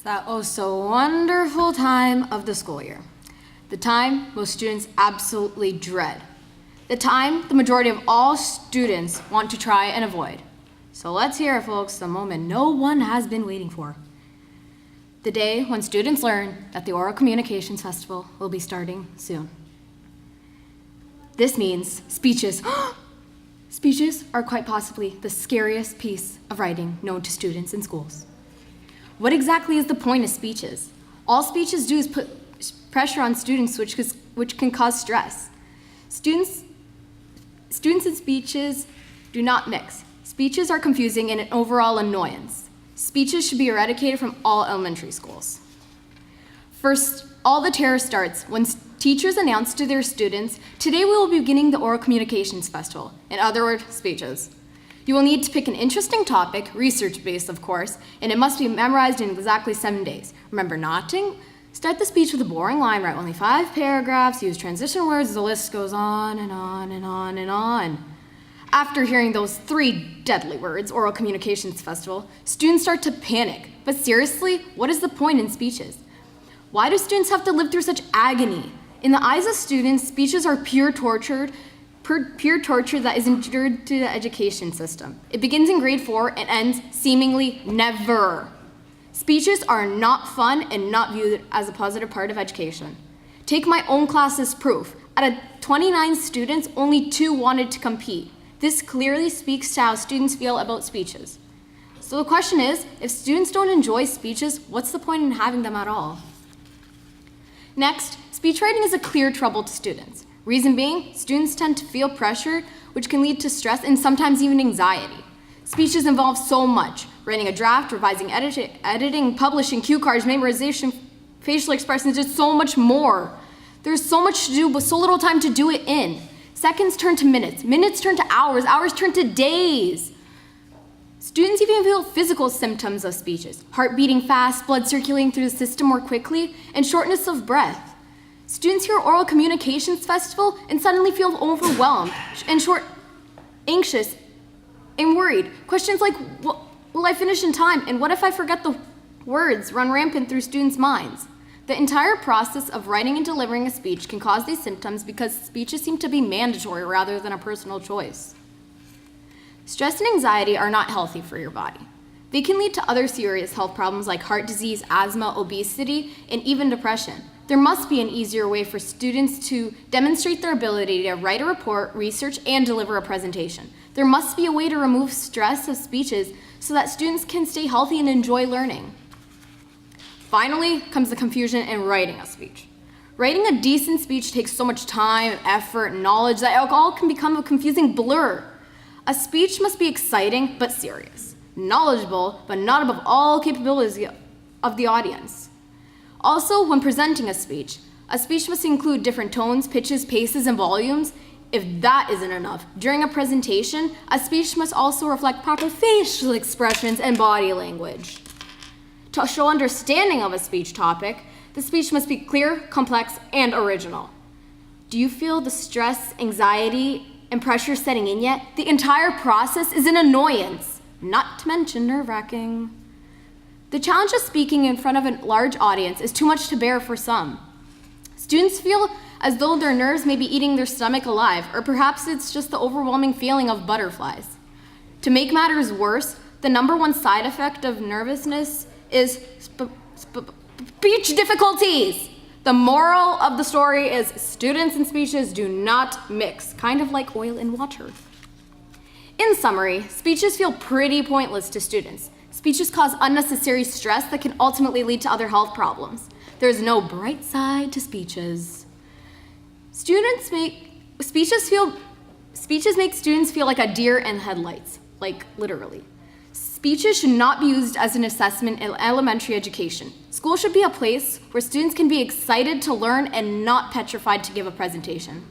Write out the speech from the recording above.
that oh so wonderful time of the school year. The time most students absolutely dread. The time the majority of all students want to try and avoid. So let's hear it, folks, the moment no one has been waiting for. The day when students learn that the Oral Communications Festival will be starting soon. This means speeches. Speeches are quite possibly the scariest piece of writing known to students in schools. What exactly is the point of speeches? All speeches do is put pressure on students, which can cause stress. Students and speeches do not mix. Speeches are confusing and an overall annoyance. Speeches should be eradicated from all elementary schools. First, all the terror starts when teachers announce to their students, today we will be beginning the Oral Communications Festival, in other words, speeches. You will need to pick an interesting topic, research-based of course, and it must be memorized in exactly 7 days. Remember noting? Start the speech with a boring line, write only 5 paragraphs, use transition words, the list goes on and on and on and on. After hearing those 3 deadly words, Oral Communications Festival, students start to panic. But seriously, what is the point in speeches? Why do students have to live through such agony? In the eyes of students, speeches are pure torture that is endured to the education system. It begins in grade 4 and ends seemingly never. Speeches are not fun and not viewed as a positive part of education. Take my own class as proof. Out of 29 students, only 2 wanted to compete. This clearly speaks to how students feel about speeches. So the question is, if students don't enjoy speeches, what's the point in having them at all? Next, speech writing is a clear trouble to students. Reason being, students tend to feel pressure, which can lead to stress and sometimes even anxiety. Speeches involve so much: writing a draft, revising, editing, publishing, cue cards, memorization, facial expressions, just so much more. There's so much to do, but so little time to do it in. Seconds turn to minutes, minutes turn to hours, hours turn to days. Students even feel physical symptoms of speeches: heart beating fast, blood circulating through the system more quickly, and shortness of breath. Students hear Oral Communications Festival and suddenly feel overwhelmed and anxious and worried. Questions like, will I finish in time? And what if I forget the words run rampant through students' minds? The entire process of writing and delivering a speech can cause these symptoms because speeches seem to be mandatory rather than a personal choice. Stress and anxiety are not healthy for your body. They can lead to other serious health problems like heart disease, asthma, obesity, and even depression. There must be an easier way for students to demonstrate their ability to write a report, research, and deliver a presentation. There must be a way to remove stress of speeches so that students can stay healthy and enjoy learning. Finally comes the confusion in writing a speech. Writing a decent speech takes so much time, effort, and knowledge that it all can become a confusing blur. A speech must be exciting but serious, knowledgeable but not above all capabilities of the audience. Also, when presenting a speech must include different tones, pitches, paces, and volumes. If that isn't enough, during a presentation, a speech must also reflect proper facial expressions and body language. To show understanding of a speech topic, the speech must be clear, complex, and original. Do you feel the stress, anxiety, and pressure setting in yet? The entire process is an annoyance, not to mention nerve-wracking. The challenge of speaking in front of a large audience is too much to bear for some. Students feel as though their nerves may be eating their stomach alive, or perhaps it's just the overwhelming feeling of butterflies. To make matters worse, the #1 side effect of nervousness is speech difficulties. The moral of the story is students and speeches do not mix, kind of like oil and water. In summary, speeches feel pretty pointless to students. Speeches cause unnecessary stress that can ultimately lead to other health problems. There's no bright side to speeches. Speeches make students feel like a deer in headlights, like literally. Speeches should not be used as an assessment in elementary education. School should be a place where students can be excited to learn and not petrified to give a presentation.